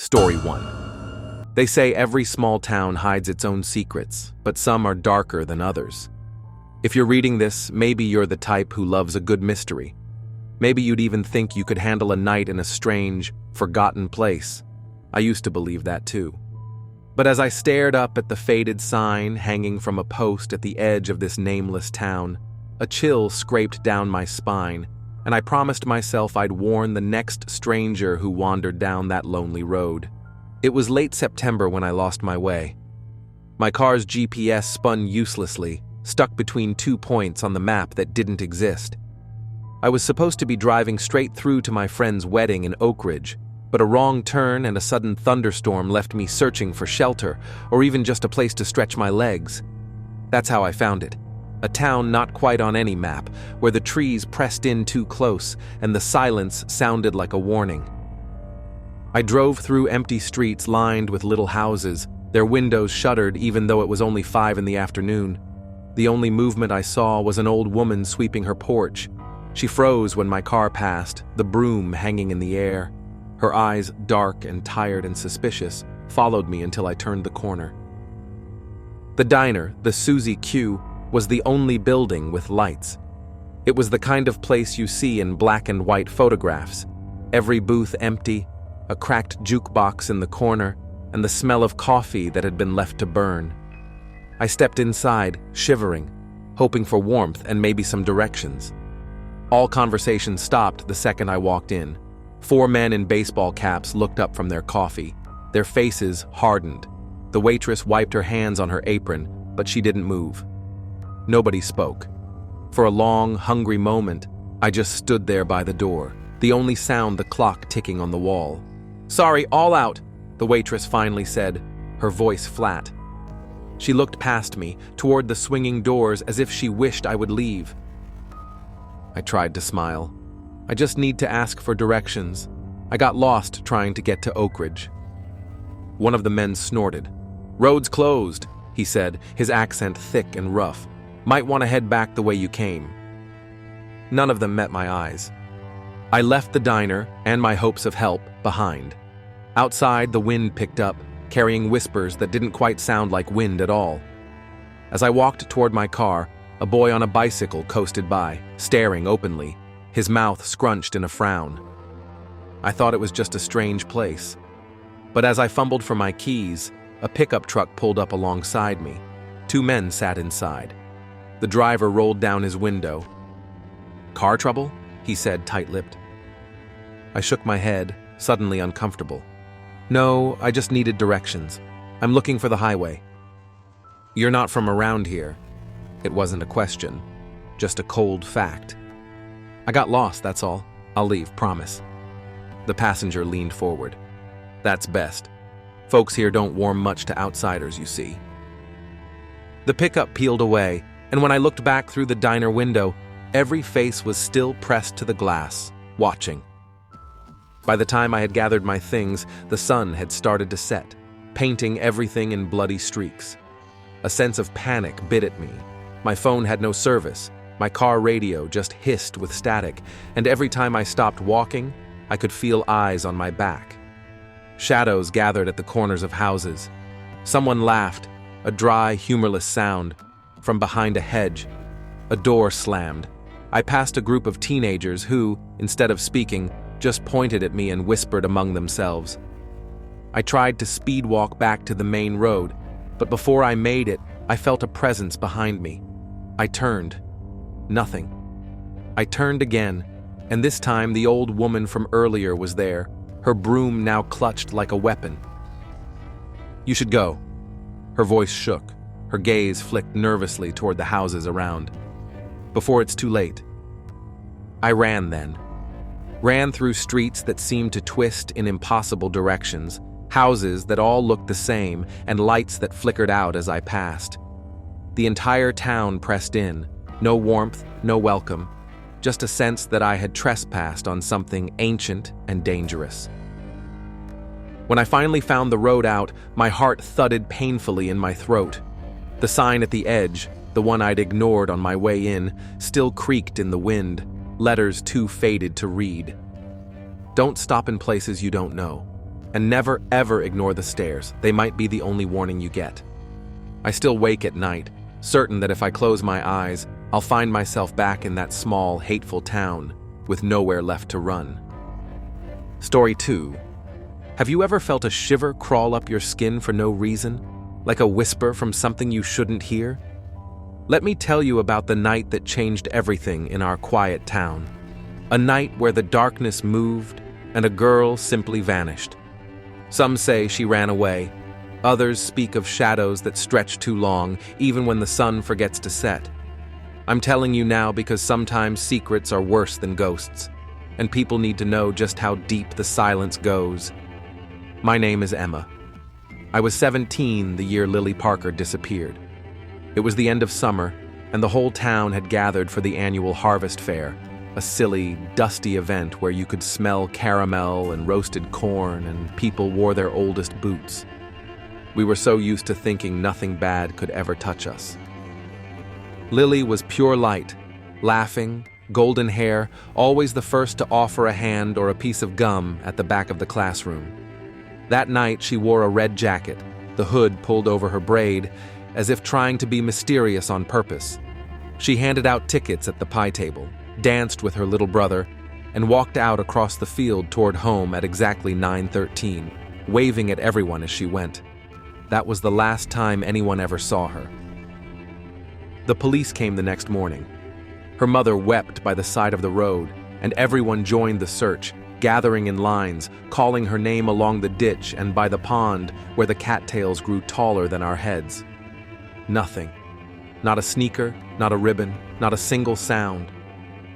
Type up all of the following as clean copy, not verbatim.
Story 1. They say every small town hides its own secrets, but some are darker than others. If you're reading this, maybe you're the type who loves a good mystery. Maybe you'd even think you could handle a night in a strange, forgotten place. I used to believe that too. But as I stared up at the faded sign hanging from a post at the edge of this nameless town, a chill scraped down my spine, and I promised myself I'd warn the next stranger who wandered down that lonely road. It was late September when I lost my way. My car's GPS spun uselessly, stuck between 2 points on the map that didn't exist. I was supposed to be driving straight through to my friend's wedding in Oak Ridge, but a wrong turn and a sudden thunderstorm left me searching for shelter, or even just a place to stretch my legs. That's how I found it. A town not quite on any map, where the trees pressed in too close and the silence sounded like a warning. I drove through empty streets lined with little houses, their windows shuttered even though it was only 5 in the afternoon. The only movement I saw was an old woman sweeping her porch. She froze when my car passed, the broom hanging in the air. Her eyes, dark and tired and suspicious, followed me until I turned the corner. The diner, the Susie Q, was the only building with lights. It was the kind of place you see in black and white photographs. Every booth empty, a cracked jukebox in the corner, and the smell of coffee that had been left to burn. I stepped inside, shivering, hoping for warmth and maybe some directions. All conversation stopped the second I walked in. 4 men in baseball caps looked up from their coffee. Their faces hardened. The waitress wiped her hands on her apron, but she didn't move. Nobody spoke. For a long, hungry moment, I just stood there by the door, the only sound the clock ticking on the wall. "Sorry, all out," the waitress finally said, her voice flat. She looked past me, toward the swinging doors as if she wished I would leave. I tried to smile. "I just need to ask for directions. I got lost trying to get to Oak Ridge." One of the men snorted. "Road's closed," he said, his accent thick and rough. "Might want to head back the way you came." None of them met my eyes. I left the diner and my hopes of help behind. Outside, the wind picked up, carrying whispers that didn't quite sound like wind at all. As I walked toward my car, a boy on a bicycle coasted by, staring openly, his mouth scrunched in a frown. I thought it was just a strange place. But as I fumbled for my keys, a pickup truck pulled up alongside me. 2 men sat inside. The driver rolled down his window. "Car trouble?" he said, tight-lipped. I shook my head, suddenly uncomfortable. "No, I just needed directions. I'm looking for the highway." "You're not from around here." It wasn't a question, just a cold fact. "I got lost, that's all. I'll leave, promise." The passenger leaned forward. "That's best. Folks here don't warm much to outsiders, you see." The pickup peeled away, and when I looked back through the diner window, every face was still pressed to the glass, watching. By the time I had gathered my things, the sun had started to set, painting everything in bloody streaks. A sense of panic bit at me. My phone had no service. My car radio just hissed with static, and every time I stopped walking, I could feel eyes on my back. Shadows gathered at the corners of houses. Someone laughed, a dry, humorless sound. From behind a hedge, a door slammed. I passed a group of teenagers who, instead of speaking, just pointed at me and whispered among themselves. I tried to speed walk back to the main road, but before I made it, I felt a presence behind me. I turned. Nothing. I turned again, and this time the old woman from earlier was there, her broom now clutched like a weapon. "You should go." Her voice shook. Her gaze flicked nervously toward the houses around. "Before it's too late." I ran then. Ran through streets that seemed to twist in impossible directions, houses that all looked the same, and lights that flickered out as I passed. The entire town pressed in. No warmth, no welcome. Just a sense that I had trespassed on something ancient and dangerous. When I finally found the road out, my heart thudded painfully in my throat. The sign at the edge, the one I'd ignored on my way in, still creaked in the wind, letters too faded to read. "Don't stop in places you don't know." And never, ever ignore the stairs. They might be the only warning you get. I still wake at night, certain that if I close my eyes, I'll find myself back in that small, hateful town with nowhere left to run. Story 2. Have you ever felt a shiver crawl up your skin for no reason, like a whisper from something you shouldn't hear? Let me tell you about the night that changed everything in our quiet town. A night where the darkness moved and a girl simply vanished. Some say she ran away. Others speak of shadows that stretch too long, even when the sun forgets to set. I'm telling you now because sometimes secrets are worse than ghosts, and people need to know just how deep the silence goes. My name is Emma. I was 17 the year Lily Parker disappeared. It was the end of summer, and the whole town had gathered for the annual Harvest Fair, a silly, dusty event where you could smell caramel and roasted corn and people wore their oldest boots. We were so used to thinking nothing bad could ever touch us. Lily was pure light, laughing, golden hair, always the first to offer a hand or a piece of gum at the back of the classroom. That night she wore a red jacket, the hood pulled over her braid, as if trying to be mysterious on purpose. She handed out tickets at the pie table, danced with her little brother, and walked out across the field toward home at exactly 9:13, waving at everyone as she went. That was the last time anyone ever saw her. The police came the next morning. Her mother wept by the side of the road, and everyone joined the search, gathering in lines, calling her name along the ditch and by the pond where the cattails grew taller than our heads. Nothing. Not a sneaker, not a ribbon, not a single sound.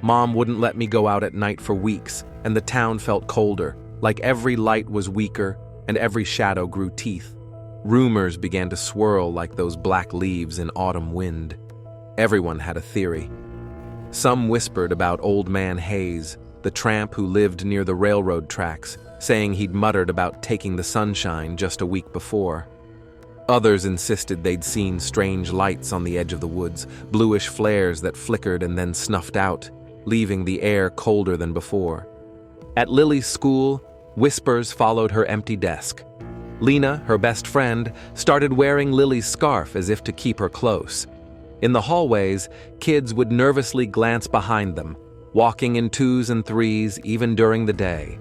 Mom wouldn't let me go out at night for weeks, and the town felt colder, like every light was weaker and every shadow grew teeth. Rumors began to swirl like those black leaves in autumn wind. Everyone had a theory. Some whispered about Old Man Hayes, the tramp who lived near the railroad tracks, saying he'd muttered about taking the sunshine just a week before. Others insisted they'd seen strange lights on the edge of the woods, bluish flares that flickered and then snuffed out, leaving the air colder than before. At Lily's school, whispers followed her empty desk. Lena, her best friend, started wearing Lily's scarf as if to keep her close. In the hallways, kids would nervously glance behind them, walking in 2s and 3s even during the day.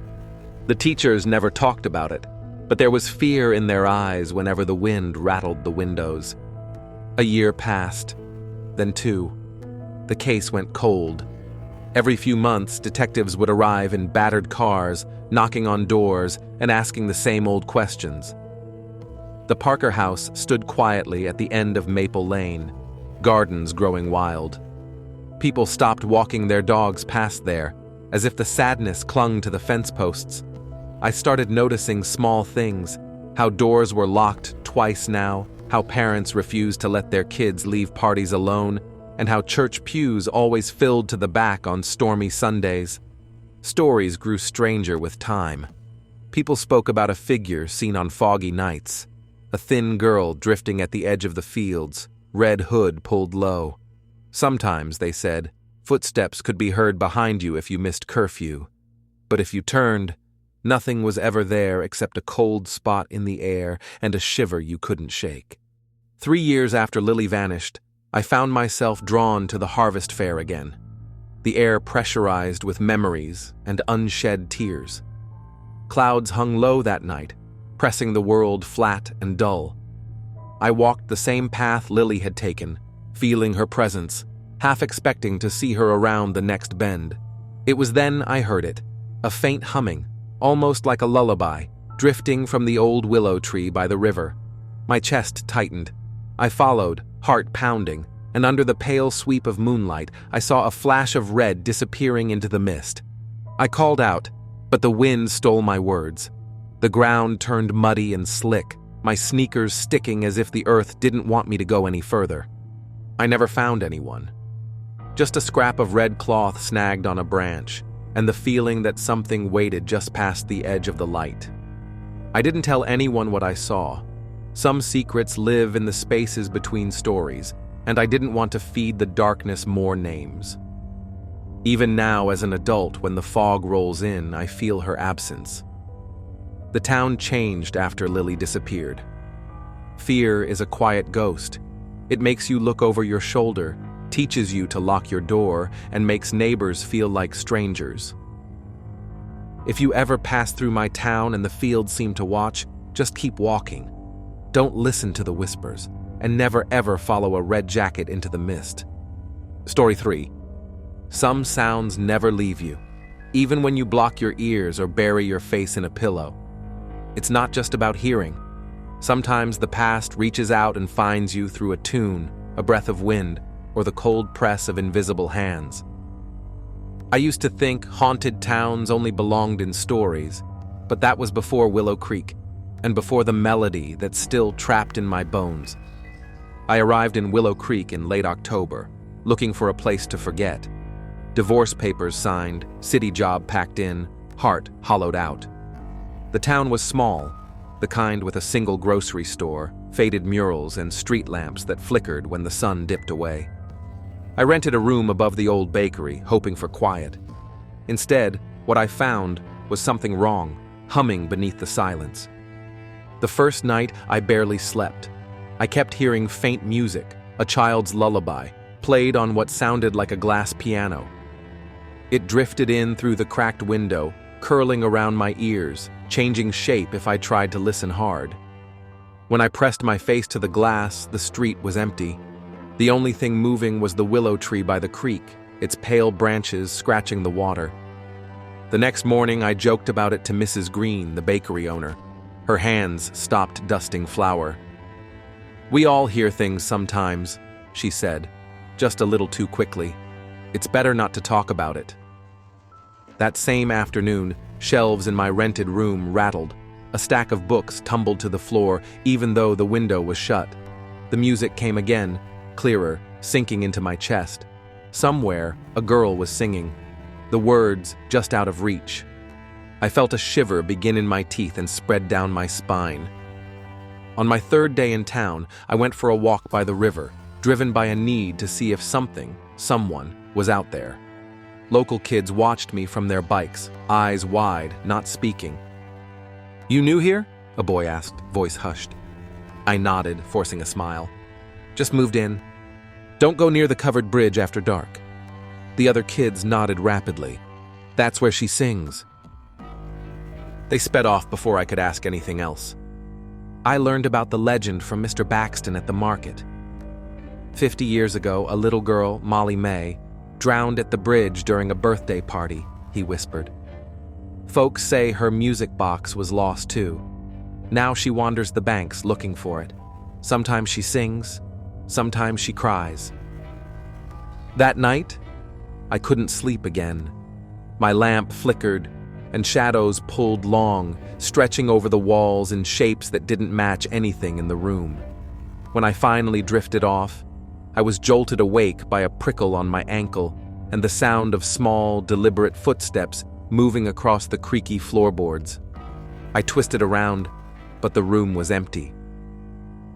The teachers never talked about it, but there was fear in their eyes whenever the wind rattled the windows. A year passed, then 2. The case went cold. Every few months, detectives would arrive in battered cars, knocking on doors and asking the same old questions. The Parker house stood quietly at the end of Maple Lane, gardens growing wild. People stopped walking their dogs past there, as if the sadness clung to the fence posts. I started noticing small things, how doors were locked twice now, how parents refused to let their kids leave parties alone, and how church pews always filled to the back on stormy Sundays. Stories grew stranger with time. People spoke about a figure seen on foggy nights, a thin girl drifting at the edge of the fields, red hood pulled low. Sometimes, they said, footsteps could be heard behind you if you missed curfew. But if you turned, nothing was ever there except a cold spot in the air and a shiver you couldn't shake. 3 years after Lily vanished, I found myself drawn to the Harvest Fair again, the air pressurized with memories and unshed tears. Clouds hung low that night, pressing the world flat and dull. I walked the same path Lily had taken, feeling her presence, half expecting to see her around the next bend. It was then I heard it, a faint humming, almost like a lullaby, drifting from the old willow tree by the river. My chest tightened. I followed, heart pounding, and under the pale sweep of moonlight, I saw a flash of red disappearing into the mist. I called out, but the wind stole my words. The ground turned muddy and slick, my sneakers sticking as if the earth didn't want me to go any further. I never found anyone. Just a scrap of red cloth snagged on a branch, and the feeling that something waited just past the edge of the light. I didn't tell anyone what I saw. Some secrets live in the spaces between stories, and I didn't want to feed the darkness more names. Even now, as an adult, when the fog rolls in, I feel her absence. The town changed after Lily disappeared. Fear is a quiet ghost. It makes you look over your shoulder, teaches you to lock your door, and makes neighbors feel like strangers. If you ever pass through my town and the fields seem to watch, just keep walking. Don't listen to the whispers, and never ever follow a red jacket into the mist. Story 3. Some sounds never leave you, even when you block your ears or bury your face in a pillow. It's not just about hearing. Sometimes the past reaches out and finds you through a tune, a breath of wind, or the cold press of invisible hands. I used to think haunted towns only belonged in stories, but that was before Willow Creek, and before the melody that's still trapped in my bones. I arrived in Willow Creek in late October, looking for a place to forget. Divorce papers signed, city job packed in, heart hollowed out. The town was small, the kind with a single grocery store, faded murals, and street lamps that flickered when the sun dipped away. I rented a room above the old bakery, hoping for quiet. Instead, what I found was something wrong, humming beneath the silence. The first night, I barely slept. I kept hearing faint music, a child's lullaby, played on what sounded like a glass piano. It drifted in through the cracked window, curling around my ears, changing shape if I tried to listen hard. When I pressed my face to the glass, the street was empty. The only thing moving was the willow tree by the creek, its pale branches scratching the water. The next morning, I joked about it to Mrs. Green, the bakery owner. Her hands stopped dusting flour. "We all hear things sometimes," she said, just a little too quickly. "It's better not to talk about it." That same afternoon, shelves in my rented room rattled. A stack of books tumbled to the floor, even though the window was shut. The music came again, clearer, sinking into my chest. Somewhere, a girl was singing, the words just out of reach. I felt a shiver begin in my teeth and spread down my spine. On my third day in town, I went for a walk by the river, driven by a need to see if someone was out there. Local kids watched me from their bikes, eyes wide, not speaking. "You new here?" a boy asked, voice hushed. I nodded, forcing a smile. "Just moved in. Don't go near the covered bridge after dark." The other kids nodded rapidly. "That's where she sings." They sped off before I could ask anything else. I learned about the legend from Mr. Baxton at the market. 50 years ago, a little girl, Molly May, drowned at the bridge during a birthday party, he whispered. Folks say her music box was lost too. Now she wanders the banks looking for it. Sometimes she sings, sometimes she cries. That night, I couldn't sleep again. My lamp flickered, and shadows pulled long, stretching over the walls in shapes that didn't match anything in the room. When I finally drifted off, I was jolted awake by a prickle on my ankle and the sound of small, deliberate footsteps moving across the creaky floorboards. I twisted around, but the room was empty.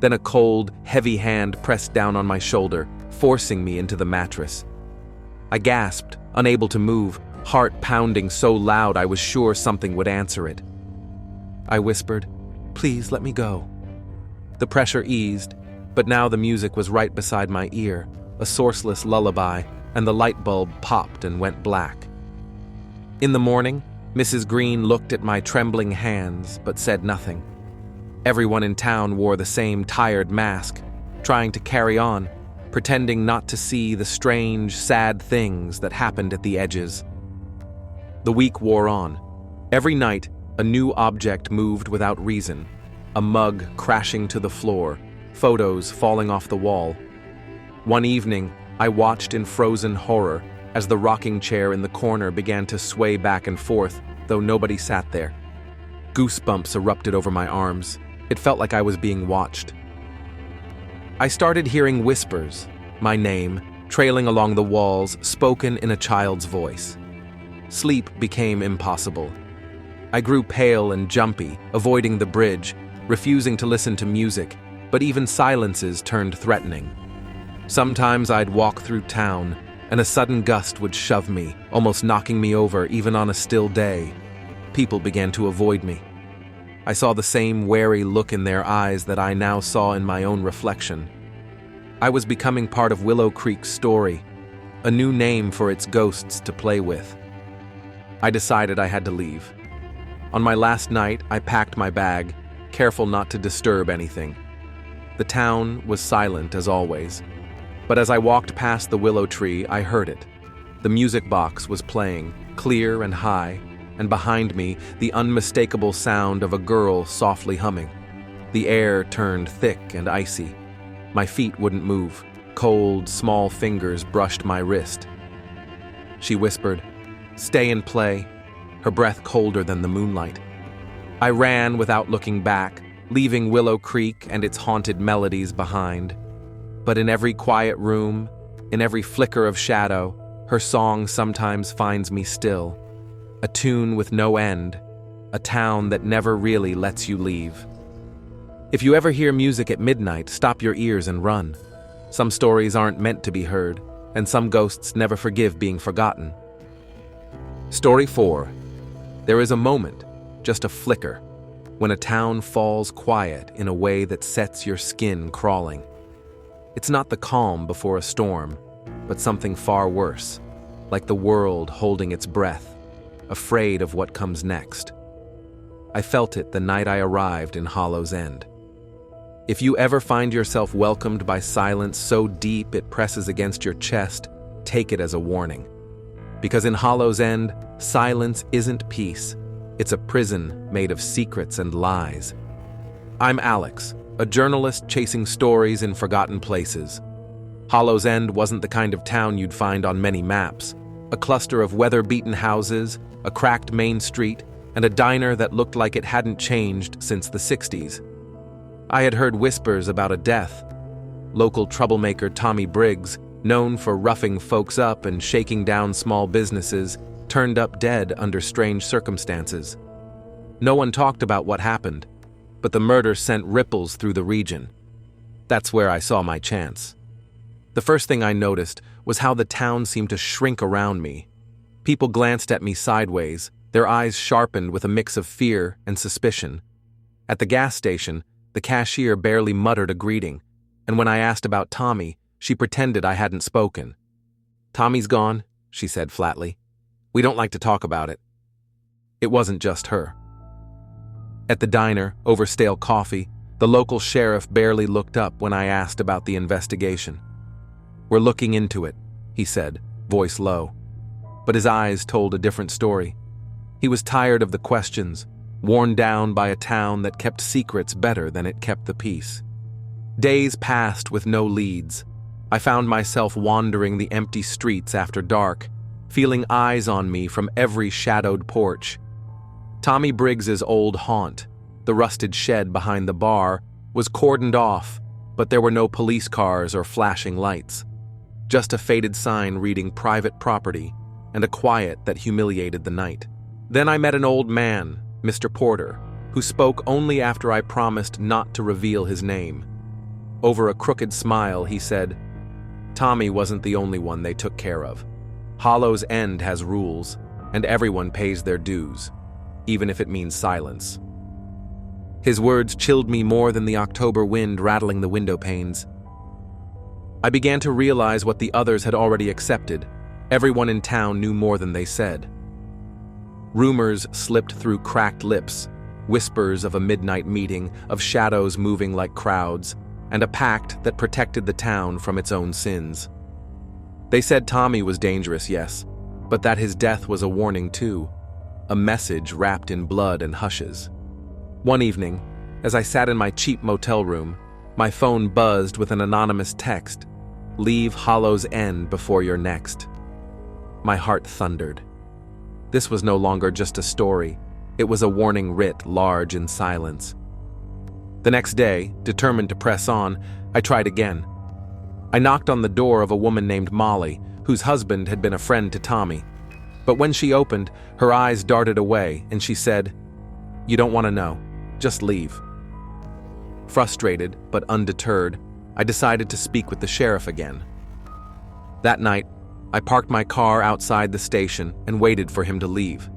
Then a cold, heavy hand pressed down on my shoulder, forcing me into the mattress. I gasped, unable to move, heart pounding so loud I was sure something would answer it. I whispered, "Please let me go." The pressure eased, but now the music was right beside my ear, a sourceless lullaby, and the light bulb popped and went black. In the morning, Mrs. Green looked at my trembling hands but said nothing. Everyone in town wore the same tired mask, trying to carry on, pretending not to see the strange, sad things that happened at the edges. The week wore on. Every night, a new object moved without reason, a mug crashing to the floor, photos falling off the wall. One evening, I watched in frozen horror as the rocking chair in the corner began to sway back and forth, though nobody sat there. Goosebumps erupted over my arms. It felt like I was being watched. I started hearing whispers, my name, trailing along the walls, spoken in a child's voice. Sleep became impossible. I grew pale and jumpy, avoiding the bridge, refusing to listen to music, but even silences turned threatening. Sometimes I'd walk through town, and a sudden gust would shove me, almost knocking me over even on a still day. People began to avoid me. I saw the same wary look in their eyes that I now saw in my own reflection. I was becoming part of Willow Creek's story, a new name for its ghosts to play with. I decided I had to leave. On my last night, I packed my bag, careful not to disturb anything. The town was silent as always, but as I walked past the willow tree, I heard it. The music box was playing, clear and high, and behind me, the unmistakable sound of a girl softly humming. The air turned thick and icy. My feet wouldn't move. Cold, small fingers brushed my wrist. She whispered, "Stay and play," her breath colder than the moonlight. I ran without looking back, leaving Willow Creek and its haunted melodies behind. But in every quiet room, in every flicker of shadow, her song sometimes finds me still. A tune with no end, a town that never really lets you leave. If you ever hear music at midnight, stop your ears and run. Some stories aren't meant to be heard, and some ghosts never forgive being forgotten. Story 4. There is a moment, just a flicker, when a town falls quiet in a way that sets your skin crawling. It's not the calm before a storm, but something far worse, like the world holding its breath, afraid of what comes next. I felt it the night I arrived in Hollow's End. If you ever find yourself welcomed by silence so deep it presses against your chest, take it as a warning. Because in Hollow's End, silence isn't peace. It's a prison made of secrets and lies. I'm Alex, a journalist chasing stories in forgotten places. Hollow's End wasn't the kind of town you'd find on many maps. A cluster of weather-beaten houses, a cracked main street, and a diner that looked like it hadn't changed since the 60s. I had heard whispers about a death. Local troublemaker Tommy Briggs, known for roughing folks up and shaking down small businesses, turned up dead under strange circumstances. No one talked about what happened, but the murder sent ripples through the region. That's where I saw my chance. The first thing I noticed was how the town seemed to shrink around me. People glanced at me sideways, their eyes sharpened with a mix of fear and suspicion. At the gas station, the cashier barely muttered a greeting, and when I asked about Tommy, she pretended I hadn't spoken. "Tommy's gone," she said flatly. "We don't like to talk about it." It wasn't just her. At the diner, over stale coffee, the local sheriff barely looked up when I asked about the investigation. "We're looking into it," he said, voice low. But his eyes told a different story. He was tired of the questions, worn down by a town that kept secrets better than it kept the peace. Days passed with no leads. I found myself wandering the empty streets after dark, feeling eyes on me from every shadowed porch. Tommy Briggs's old haunt, the rusted shed behind the bar, was cordoned off, but there were no police cars or flashing lights. Just a faded sign reading private property and a quiet that humiliated the night. Then I met an old man, Mr. Porter, who spoke only after I promised not to reveal his name. Over a crooked smile, he said, "Tommy wasn't the only one they took care of. Hollow's End has rules, and everyone pays their dues, even if it means silence." His words chilled me more than the October wind rattling the window panes. I began to realize what the others had already accepted. Everyone in town knew more than they said. Rumors slipped through cracked lips, whispers of a midnight meeting, of shadows moving like crowds, and a pact that protected the town from its own sins. They said Tommy was dangerous, yes, but that his death was a warning too, a message wrapped in blood and hushes. One evening, as I sat in my cheap motel room, my phone buzzed with an anonymous text, "Leave Hollow's End before you're next." My heart thundered. This was no longer just a story. It was a warning writ large in silence. The next day, determined to press on, I tried again. I knocked on the door of a woman named Molly, whose husband had been a friend to Tommy. But when she opened, her eyes darted away, and she said, "You don't want to know. Just leave." Frustrated, but undeterred, I decided to speak with the sheriff again. That night, I parked my car outside the station and waited for him to leave.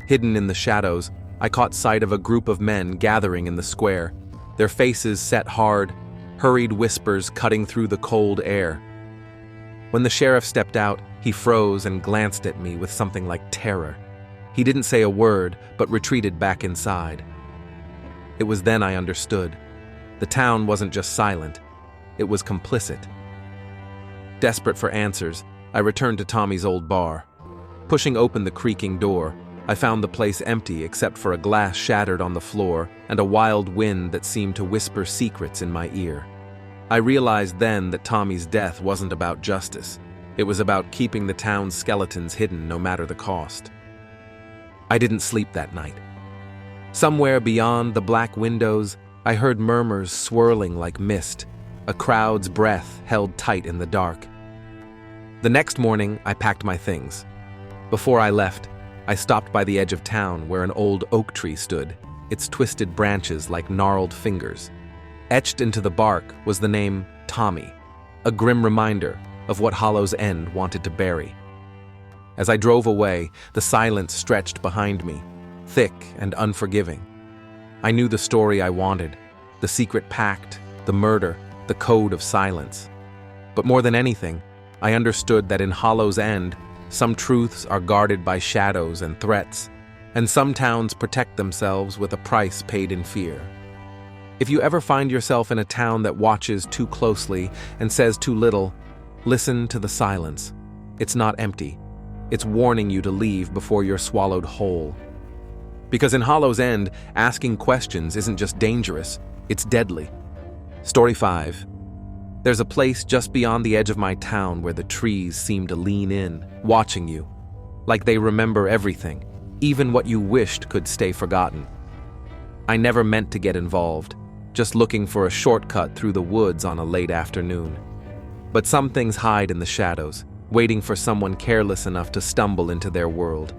Hidden in the shadows, I caught sight of a group of men gathering in the square, their faces set hard, hurried whispers cutting through the cold air. When the sheriff stepped out, he froze and glanced at me with something like terror. He didn't say a word, but retreated back inside. It was then I understood. The town wasn't just silent, it was complicit. Desperate for answers, I returned to Tommy's old bar. Pushing open the creaking door, I found the place empty except for a glass shattered on the floor and a wild wind that seemed to whisper secrets in my ear. I realized then that Tommy's death wasn't about justice. It was about keeping the town's skeletons hidden no matter the cost. I didn't sleep that night. Somewhere beyond the black windows, I heard murmurs swirling like mist, a crowd's breath held tight in the dark. The next morning, I packed my things. Before I left, I stopped by the edge of town where an old oak tree stood, its twisted branches like gnarled fingers. Etched into the bark was the name Tommy, a grim reminder of what Hollow's End wanted to bury. As I drove away, the silence stretched behind me, thick and unforgiving. I knew the story I wanted, the secret pact, the murder, the code of silence. But more than anything, I understood that in Hollow's End, some truths are guarded by shadows and threats, and some towns protect themselves with a price paid in fear. If you ever find yourself in a town that watches too closely and says too little, listen to the silence. It's not empty. It's warning you to leave before you're swallowed whole. Because in Hollow's End, asking questions isn't just dangerous, it's deadly. Story 5. There's a place just beyond the edge of my town where the trees seem to lean in, watching you, like they remember everything, even what you wished could stay forgotten. I never meant to get involved, just looking for a shortcut through the woods on a late afternoon. But some things hide in the shadows, waiting for someone careless enough to stumble into their world.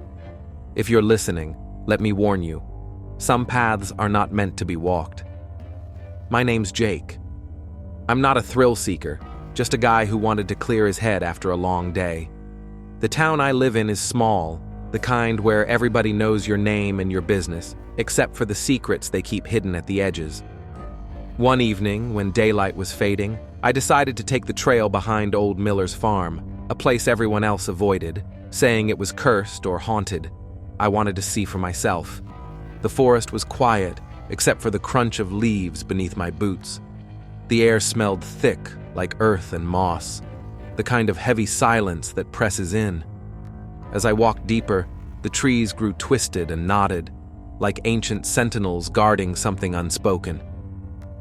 If you're listening, let me warn you, some paths are not meant to be walked. My name's Jake. I'm not a thrill seeker, just a guy who wanted to clear his head after a long day. The town I live in is small, the kind where everybody knows your name and your business, except for the secrets they keep hidden at the edges. One evening, when daylight was fading, I decided to take the trail behind old Miller's farm, a place everyone else avoided, saying it was cursed or haunted. I wanted to see for myself. The forest was quiet, except for the crunch of leaves beneath my boots. The air smelled thick, like earth and moss, the kind of heavy silence that presses in. As I walked deeper, the trees grew twisted and knotted, like ancient sentinels guarding something unspoken.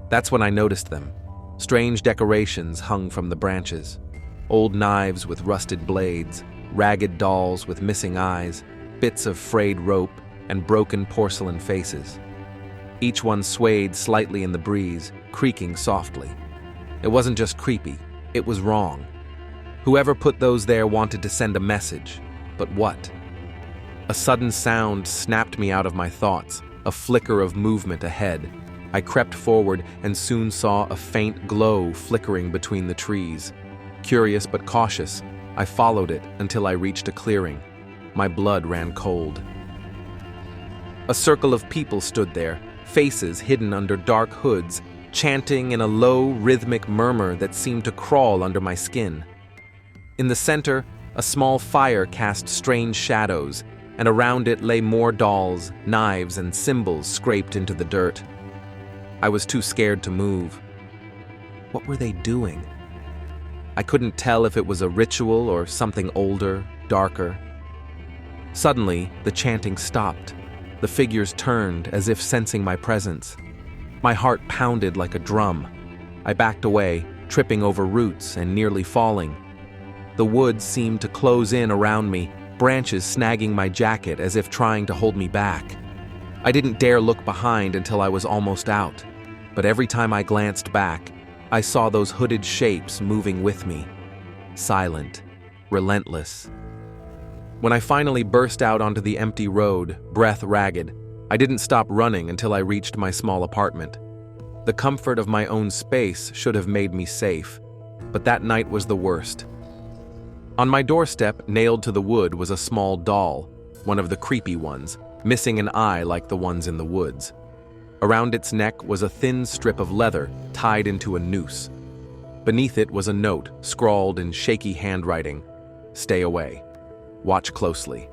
That's when I noticed them. Strange decorations hung from the branches. Old knives with rusted blades, ragged dolls with missing eyes, bits of frayed rope, and broken porcelain faces. Each one swayed slightly in the breeze, creaking softly. It wasn't just creepy, it was wrong. Whoever put those there wanted to send a message, but what? A sudden sound snapped me out of my thoughts, a flicker of movement ahead. I crept forward and soon saw a faint glow flickering between the trees. Curious but cautious, I followed it until I reached a clearing. My blood ran cold. A circle of people stood there, faces hidden under dark hoods, chanting in a low, rhythmic murmur that seemed to crawl under my skin. In the center, a small fire cast strange shadows, and around it lay more dolls, knives, and symbols scraped into the dirt. I was too scared to move. What were they doing? I couldn't tell if it was a ritual or something older, darker. Suddenly, the chanting stopped. The figures turned as if sensing my presence. My heart pounded like a drum. I backed away, tripping over roots and nearly falling. The woods seemed to close in around me, branches snagging my jacket as if trying to hold me back. I didn't dare look behind until I was almost out, but every time I glanced back, I saw those hooded shapes moving with me. Silent, relentless. When I finally burst out onto the empty road, breath ragged, I didn't stop running until I reached my small apartment. The comfort of my own space should have made me safe, but that night was the worst. On my doorstep, nailed to the wood, was a small doll, one of the creepy ones, missing an eye like the ones in the woods. Around its neck was a thin strip of leather tied into a noose. Beneath it was a note scrawled in shaky handwriting, "Stay away. Watch closely."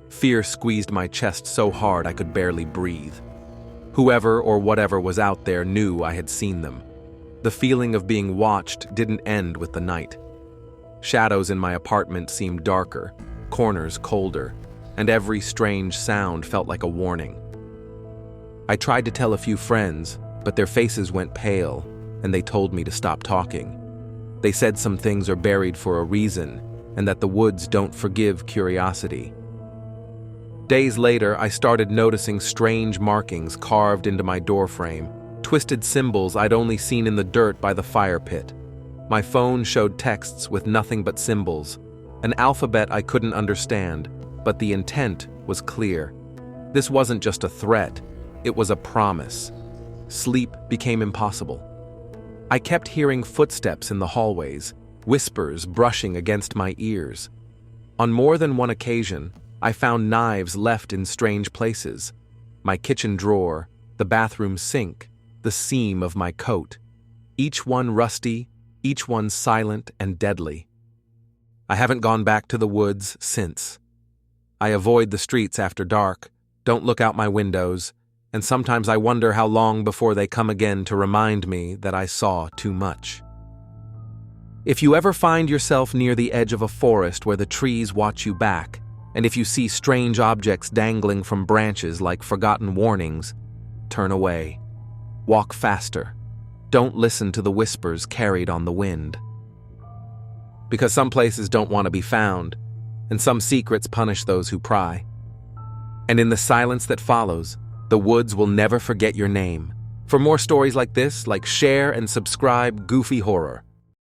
Fear squeezed my chest so hard I could barely breathe. Whoever or whatever was out there knew I had seen them. The feeling of being watched didn't end with the night. Shadows in my apartment seemed darker, corners colder, and every strange sound felt like a warning. I tried to tell a few friends, but their faces went pale, and they told me to stop talking. They said some things are buried for a reason, and that the woods don't forgive curiosity. Days later, I started noticing strange markings carved into my doorframe, twisted symbols I'd only seen in the dirt by the fire pit. My phone showed texts with nothing but symbols, an alphabet I couldn't understand, but the intent was clear. This wasn't just a threat, it was a promise. Sleep became impossible. I kept hearing footsteps in the hallways, whispers brushing against my ears. On more than one occasion, I found knives left in strange places. My kitchen drawer, the bathroom sink, the seam of my coat. Each one rusty, each one silent and deadly. I haven't gone back to the woods since. I avoid the streets after dark, don't look out my windows, and sometimes I wonder how long before they come again to remind me that I saw too much. If you ever find yourself near the edge of a forest where the trees watch you back, and if you see strange objects dangling from branches like forgotten warnings, turn away. Walk faster. Don't listen to the whispers carried on the wind. Because some places don't want to be found, and some secrets punish those who pry. And in the silence that follows, the woods will never forget your name. For more stories like this, share and subscribe Goofy Horror.